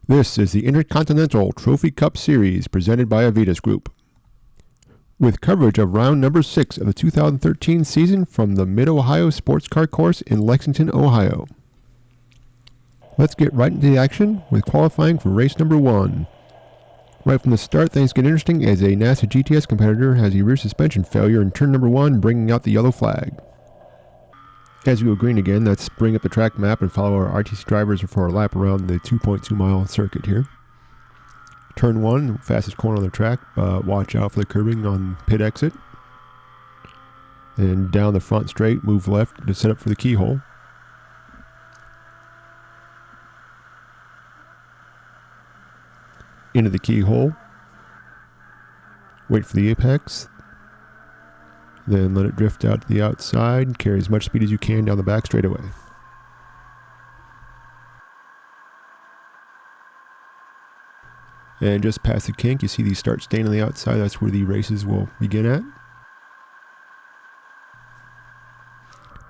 This is the Intercontinental Trophy Cup Series presented by Avitus Group, with coverage of round number 6 of the 2013 season from the Mid-Ohio Sports Car Course in Lexington, Ohio. Let's get right into the action with qualifying for race number 1. Right from the start, things get interesting as a NASA GTS competitor has a rear suspension failure in turn number 1, bringing out the yellow flag. As we go green again, let's bring up the track map and follow our ITC drivers for our lap around the 2.2 mile circuit here. Turn 1, fastest corner on the track, watch out for the curbing on pit exit. And down the front straight, move left to set up for the keyhole. Into the keyhole. Wait for the apex. Then let it drift out to the outside. Carry as much speed as you can down the back straightaway. And just past the kink, you see these start staying on the outside. That's where the races will begin at.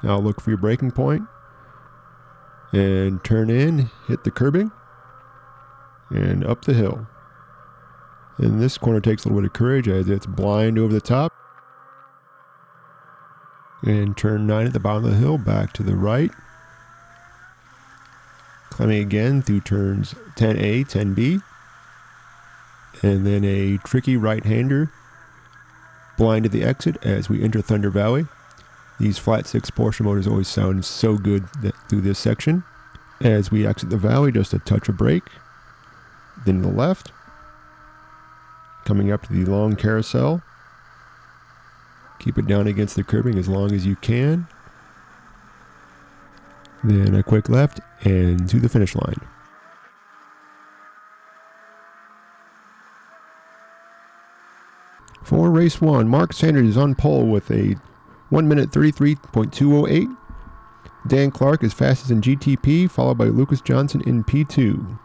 Now look for your braking point. And turn in, hit the curbing. And up the hill. And this corner takes a little bit of courage as it's blind over the top. And turn 9 at the bottom of the hill, back to the right. Climbing again through turns 10A, 10B. And then a tricky right-hander. Blind at the exit as we enter Thunder Valley. These flat 6 Porsche motors always sound so good through this section. As we exit the valley, just a touch of brake. Then to the left. Coming up to the long carousel. Keep it down against the curbing as long as you can. Then a quick left and to the finish line. For race 1, Mark Sanders is on pole with a 1 minute 33.208. Dan Clark is fastest in GTP, followed by Lucas Johnson in P2.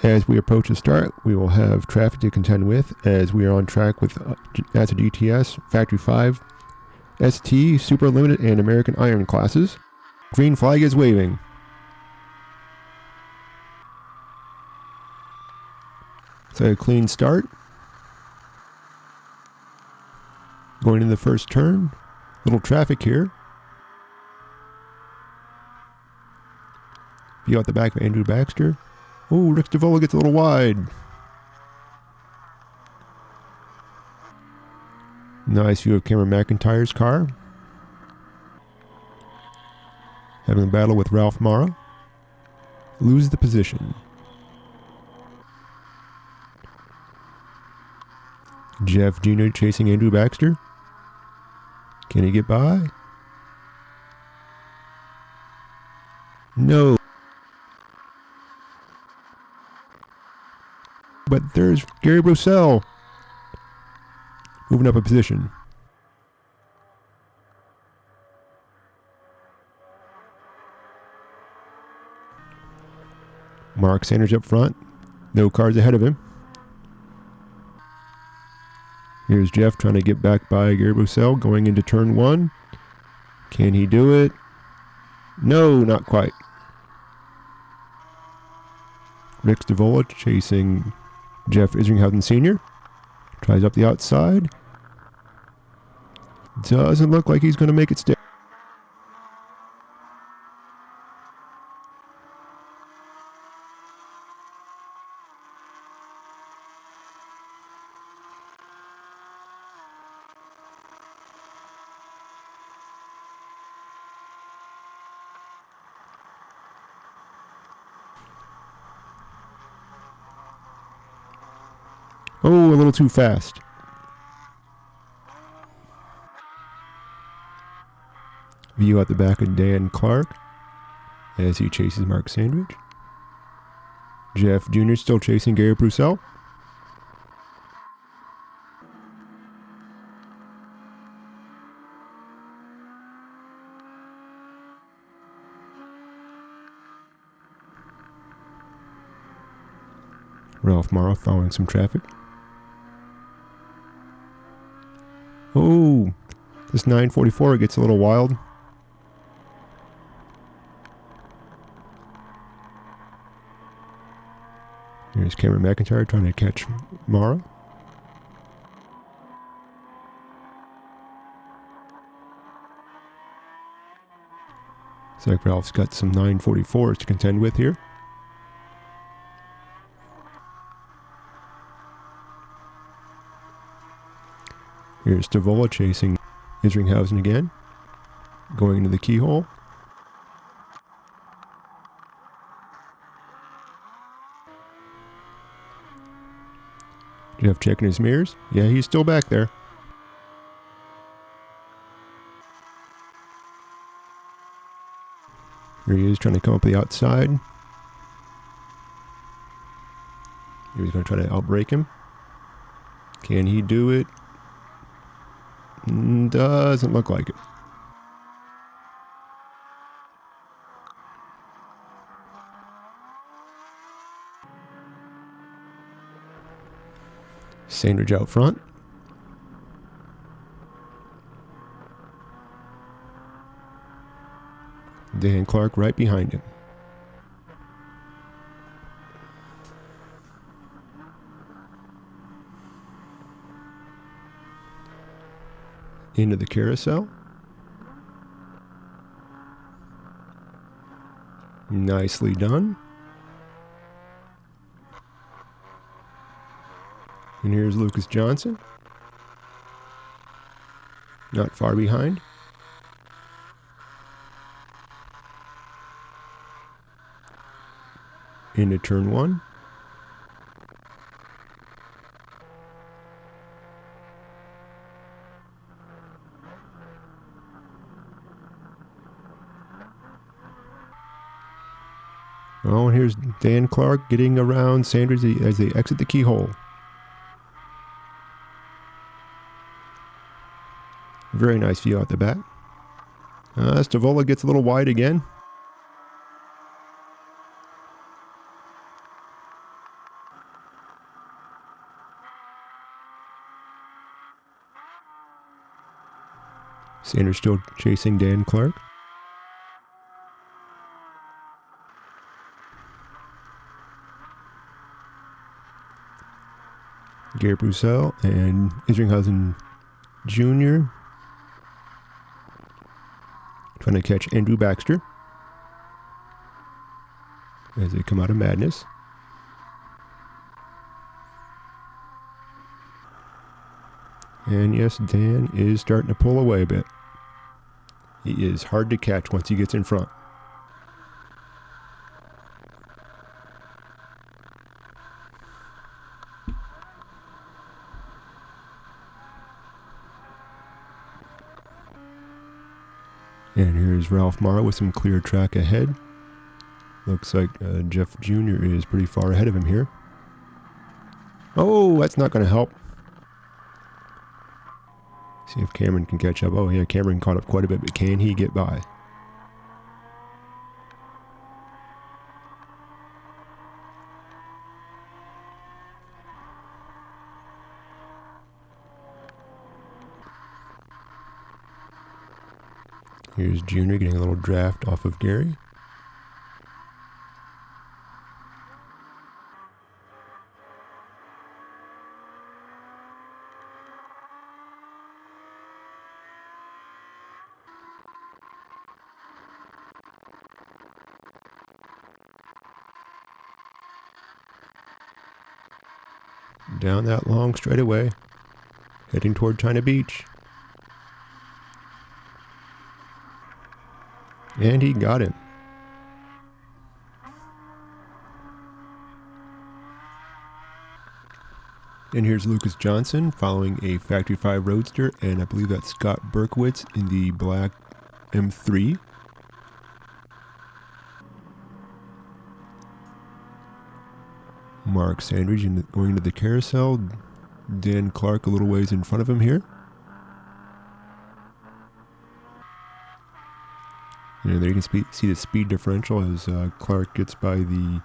As we approach the start, we will have traffic to contend with as we are on track with NASA GTS, Factory 5, ST, Super Limited, and American Iron classes. Green flag is waving. So a clean start. Going in the first turn. Little traffic here. View out the back of Andrew Baxter. Oh, Rick DeVola gets a little wide. Nice view of Cameron McIntyre's car. Having a battle with Ralph Mara. Loses the position. Jeff Jr. chasing Andrew Baxter. Can he get by? No. But there's Gary Broussel. Moving up a position. Mark Sanders up front. No cars ahead of him. Here's Jeff trying to get back by Gary Broussel going into turn 1. Can he do it? No, not quite. Rick DeVola chasing Jeff Isringhausen Sr. Tries up the outside. Doesn't look like he's going to make it stay. Oh, a little too fast. View at the back of Dan Clark as he chases Mark Sandridge. Jeff Jr. still chasing Gary Broussel. Ralph Mara following some traffic. Oh, this 944 gets a little wild. Here's Cameron McIntyre trying to catch Mara. Looks like Ralph's got some 944s to contend with here. Here's Stavola chasing Isringhausen again, going into the keyhole. Jeff checking his mirrors. Yeah, he's still back there. Here he is trying to come up the outside. He's going to try to outbreak him. Can he do it? Doesn't look like it. Sandridge out front. Dan Clark right behind him. Into the carousel. Nicely done. And here's Lucas Johnson. Not far behind. Into turn one. Oh, and here's Dan Clark getting around Sanders as they exit the keyhole. Very nice view out the back. Stavola gets a little wide again. Sanders still chasing Dan Clark. Gary Broussel and Isringhausen Jr. trying to catch Andrew Baxter as they come out of madness. And yes, Dan is starting to pull away a bit. He is hard to catch once he gets in front. And here's Ralph Mara with some clear track ahead. Looks like Jeff Jr. is pretty far ahead of him here. Oh, that's not going to help. See if Cameron can catch up. Oh yeah, Cameron caught up quite a bit, but can he get by? Here's Junior getting a little draft off of Gary. Down that long straightaway, heading toward China Beach. And he got him. And here's Lucas Johnson following a Factory 5 Roadster, and I believe that's Scott Berkowitz in the black M3. Mark Sandridge going to the carousel. Dan Clark a little ways in front of him here. And there you can see the speed differential as Clark gets by the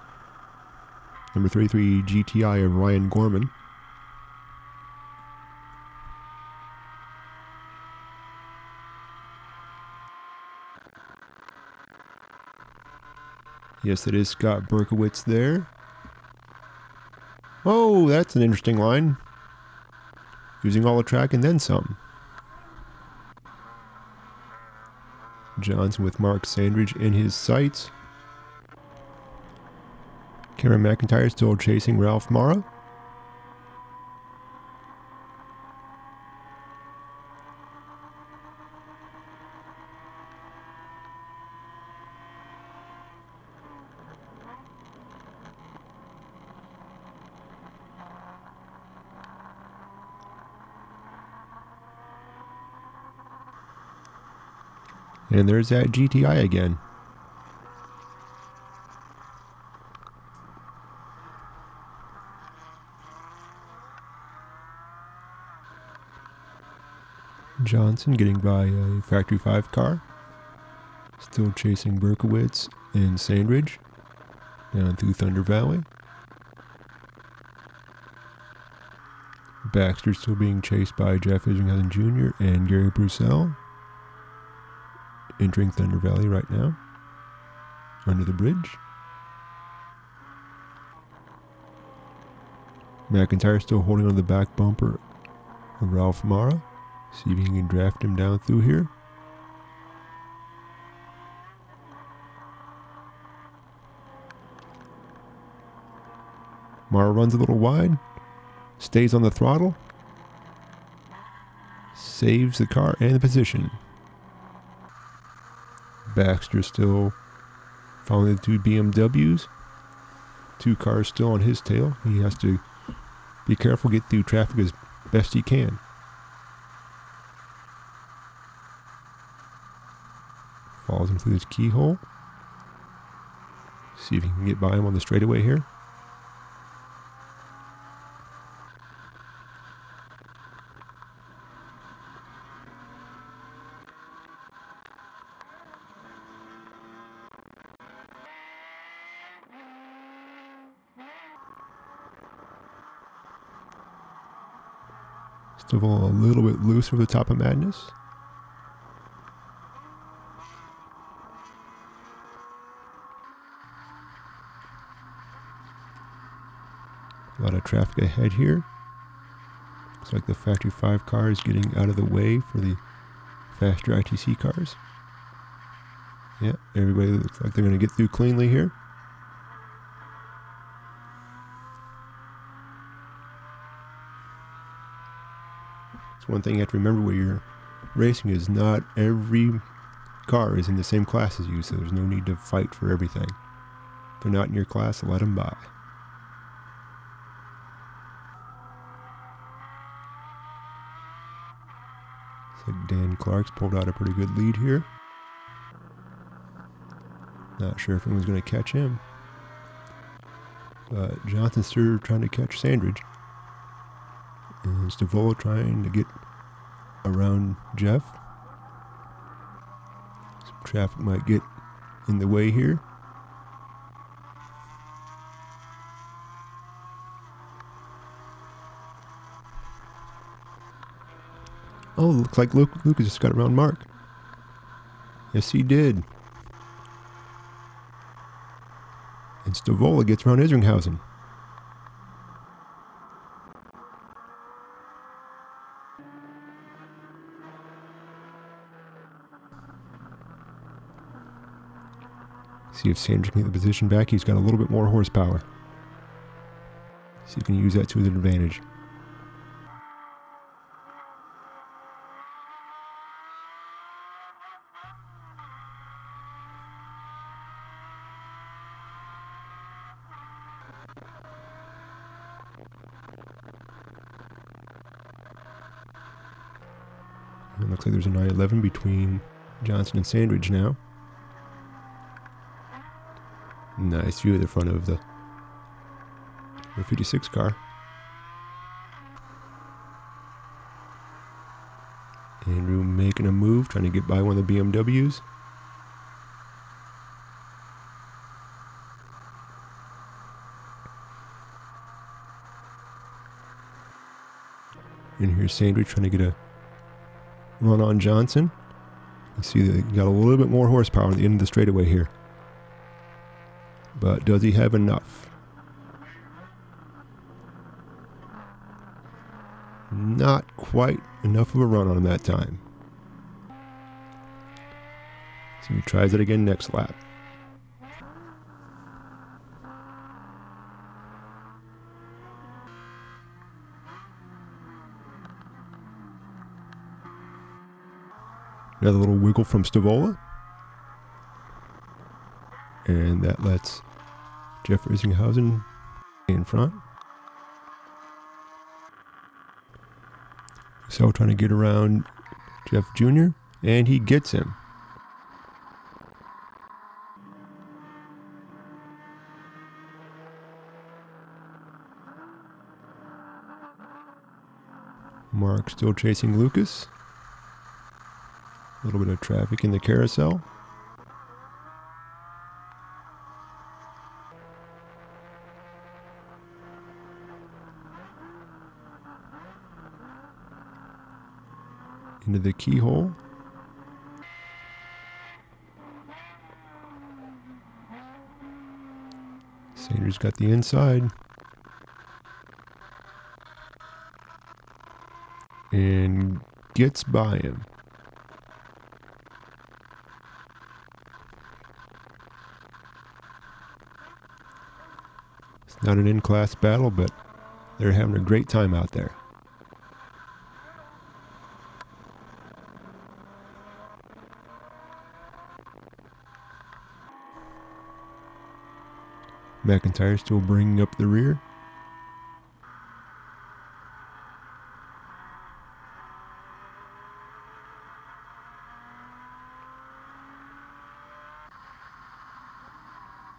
number 33 GTI of Ryan Gorman. Yes, it is Scott Berkowitz there. Oh, that's an interesting line. Using all the track and then some. Johnson with Mark Sandridge in his sights. Cameron McIntyre still chasing Ralph Mara. And there's that GTI again. Johnson getting by a Factory 5 car. Still chasing Berkowitz and Sandridge down through Thunder Valley. Baxter still being chased by Jeff Isringhausen Jr. and Gary Broussel. Entering Thunder Valley right now. Under the bridge. McIntyre still holding on the back bumper of Ralph Mara. See if he can draft him down through here. Mara runs a little wide. Stays on the throttle. Saves the car and the position. Baxter still following the two BMWs. Two cars still on his tail. He has to be careful, get through traffic as best he can. Follows him through this keyhole. See if he can get by him on the straightaway here. Still a little bit loose over the top of Madness. A lot of traffic ahead here. Looks like the Factory 5 car is getting out of the way for the faster ITC cars. Yeah, everybody looks like they're going to get through cleanly here. It's one thing you have to remember when you're racing is not every car is in the same class as you, so there's no need to fight for everything. If they're not in your class, let them by. Looks like Dan Clark's pulled out a pretty good lead here. Not sure if anyone's going to catch him. But Johnson's still trying to catch Sandridge. And Stavolo trying to get around Jeff. Some traffic might get in the way here. Oh, looks like Lucas just got around Mark. Yes, he did. And Stavola gets around Isringhausen. See if Sanders can get the position back. He's got a little bit more horsepower. See if he can use that to his advantage. It looks like there's an I-11 between Johnson and Sandridge now. Nice view of the front of the 56 car. Andrew making a move, trying to get by one of the BMWs. And here's Sandridge trying to get a run on Johnson. You see that he got a little bit more horsepower at the end of the straightaway here. But does he have enough? Not quite enough of a run on him that time. So he tries it again next lap. Another little wiggle from Stavola. And that lets Jeff Risinghausen in front. So trying to get around Jeff Jr. and he gets him. Mark still chasing Lucas. A little bit of traffic in the carousel. Into the keyhole. Sanders got the inside. And gets by him. It's not an in-class battle, but they're having a great time out there. McIntyre still bringing up the rear.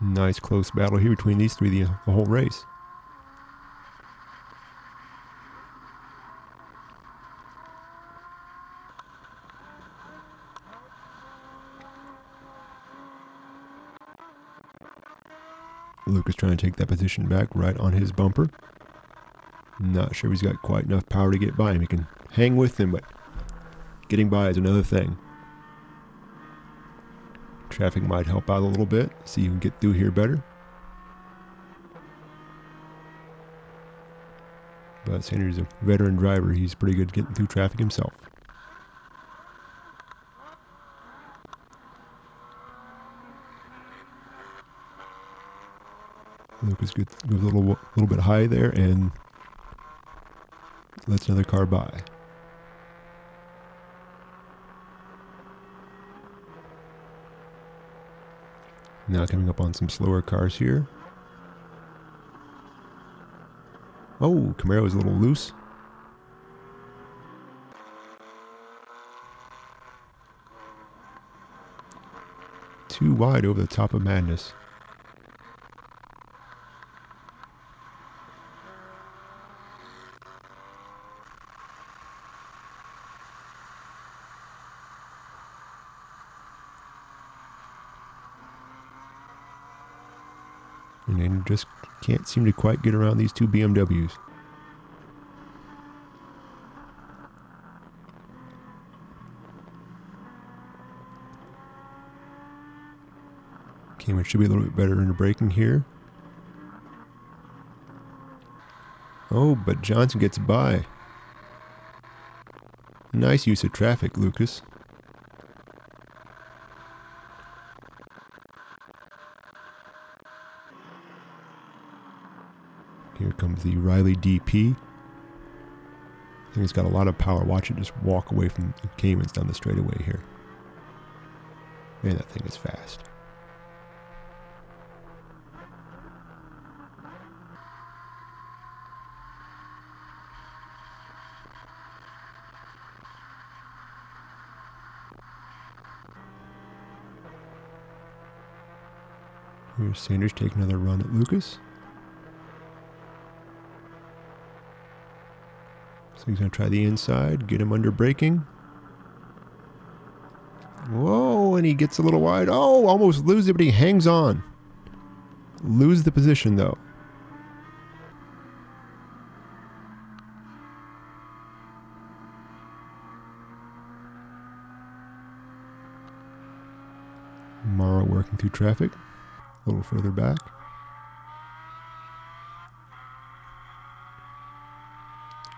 Nice close battle here between these three the whole race. Lucas trying to take that position back right on his bumper. Not sure he's got quite enough power to get by him. He can hang with him, but getting by is another thing. Traffic might help out a little bit. See if you can get through here better. But Sanders is a veteran driver. He's pretty good getting through traffic himself. Lucas goes a little bit high there and lets another car by. Now coming up on some slower cars here. Oh, Camaro's a little loose. Too wide over the top of Madness. And then just can't seem to quite get around these two BMWs. Cameron should be a little bit better in the braking here. Oh, but Johnson gets by. Nice use of traffic, Lucas. Here comes the Riley DP. I think he's got a lot of power. Watch it just walk away from the Caymans down the straightaway here. Man, that thing is fast. Here's Sanders taking another run at Lucas. So he's going to try the inside, get him under braking. Whoa, and he gets a little wide. Oh, almost loses it, but he hangs on. Lose the position, though. Morrow working through traffic. A little further back.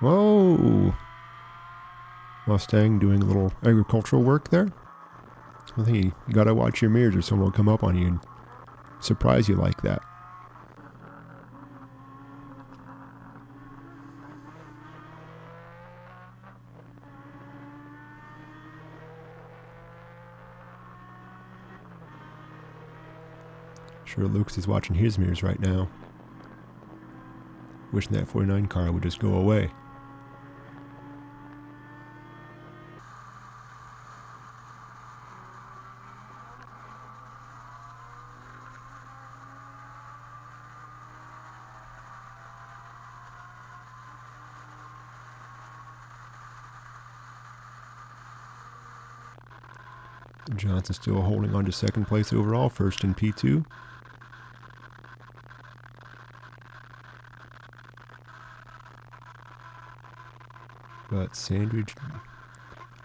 Whoa! Mustang doing a little agricultural work there. I think you gotta watch your mirrors or someone will come up on you and surprise you like that. Sure, Lucas is watching his mirrors right now, wishing that 49 car would just go away. Johnson still holding on to second place overall, first in P2. But Sandridge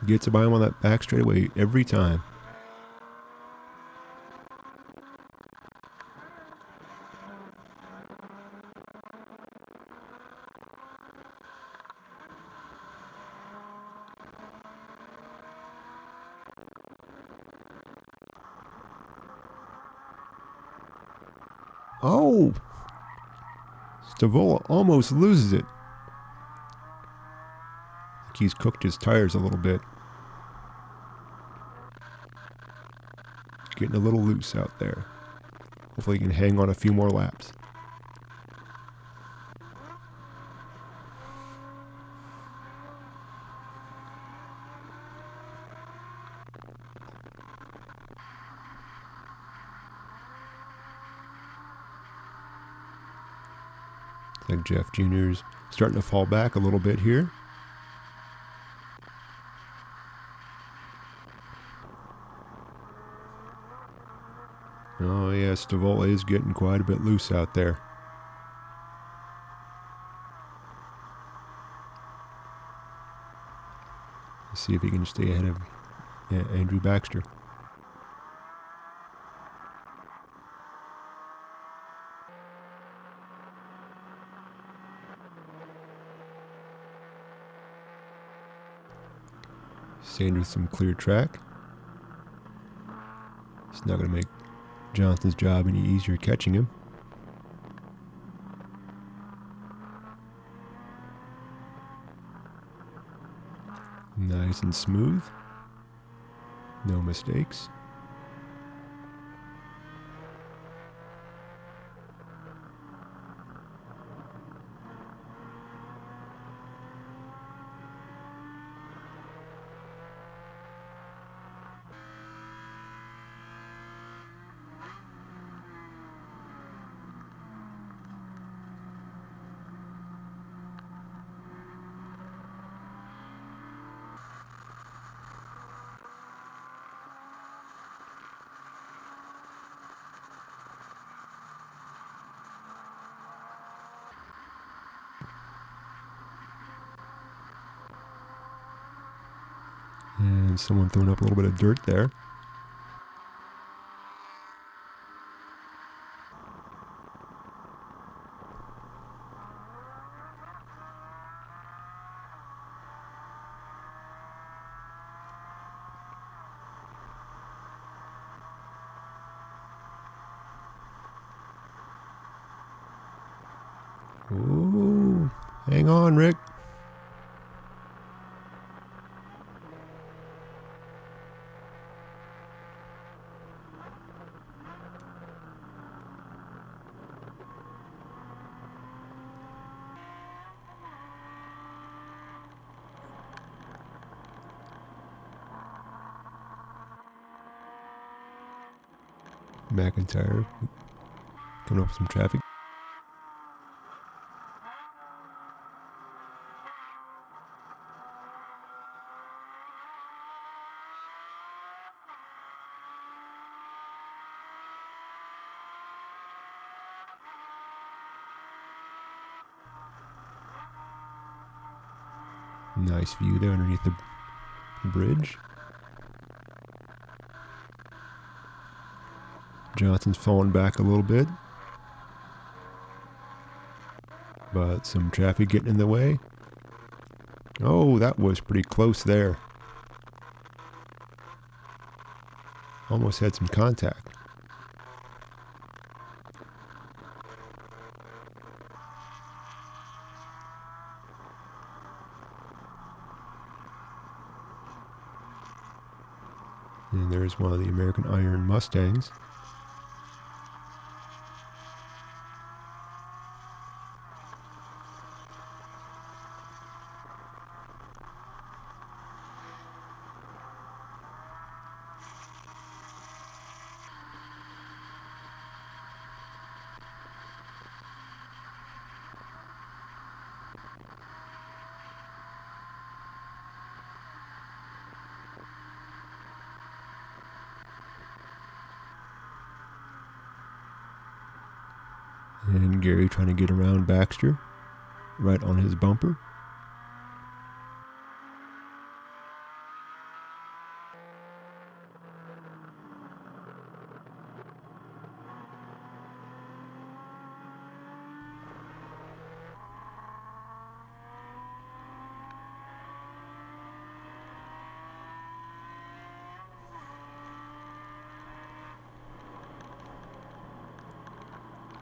gets by him on that back straightaway every time. Oh! Stavola almost loses it. He's cooked his tires a little bit. Getting a little loose out there. Hopefully he can hang on a few more laps. Looks like Jeff Jr.'s starting to fall back a little bit here. Oh yeah, Stavola is getting quite a bit loose out there. Let's see if he can stay ahead of Andrew Baxter. Sanders some clear track. It's not going to make Johnson's job any easier catching him. Nice and smooth. No mistakes. And someone throwing up a little bit of dirt there. Ooh, hang on, Rick. McIntyre coming up with some traffic. Nice view there underneath the bridge. Johnson's falling back a little bit, but some traffic getting in the way. Oh, that was pretty close there. Almost had some contact. And there's one of the American Iron Mustangs. And Gary trying to get around Baxter, right on his bumper.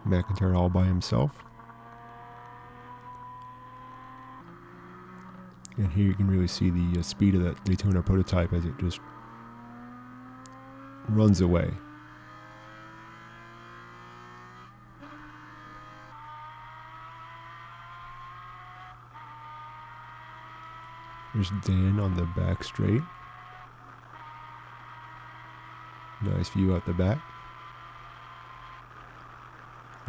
McIntyre all by himself. And here you can really see the speed of that Daytona prototype as it just runs away. There's Dan on the back straight. Nice view out the back.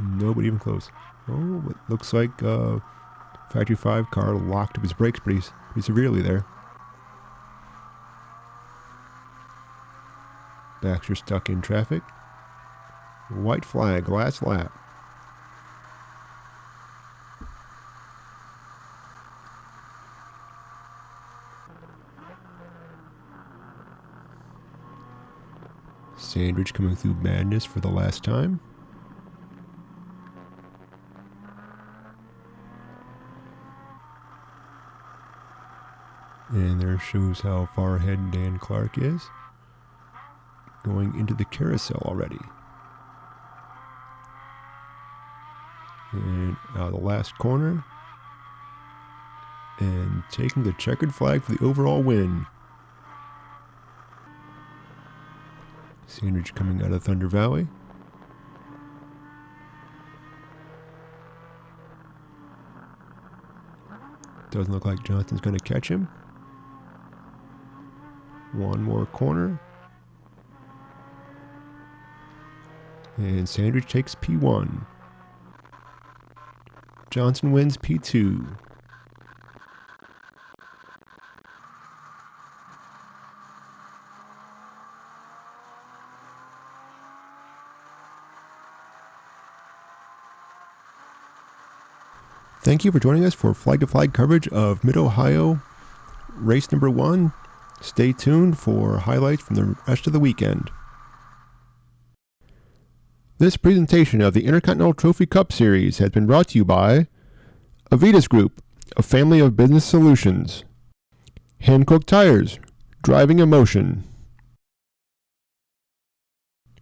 Nobody even close. Oh, it looks like Factory 5 car locked up his brakes pretty severely there. Baxter stuck in traffic. White flag, last lap. Sandridge coming through madness for the last time. And there shows how far ahead Dan Clark is. Going into the carousel already. And out of the last corner. And taking the checkered flag for the overall win. Sandridge coming out of Thunder Valley. Doesn't look like Johnson's going to catch him. One more corner. And Sandridge takes P1. Johnson wins P2. Thank you for joining us for flag-to-flag coverage of Mid-Ohio race number 1. Stay tuned for highlights from the rest of the weekend. This presentation of the Intercontinental Trophy Cup Series has been brought to you by Avitus Group, a family of business solutions. Hankook Tires, driving emotion.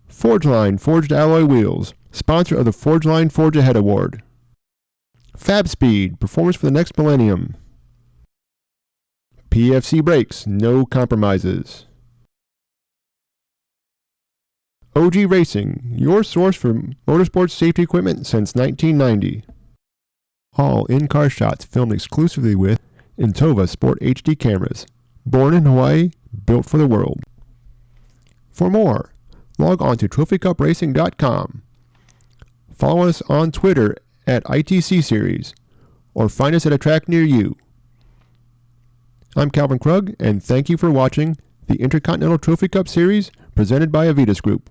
Forgeline Forged Alloy Wheels, sponsor of the Forgeline Forge Ahead Award. Fab Speed, performance for the next millennium. PFC Brakes, no compromises. OG Racing, your source for motorsports safety equipment since 1990. All in-car shots filmed exclusively with Intova Sport HD cameras. Born in Hawaii, built for the world. For more, log on to trophycupracing.com. Follow us on Twitter at ITC Series, or find us at a track near you. I'm Calvin Krug, and thank you for watching the Intercontinental Trophy Cup Series presented by Avitus Group.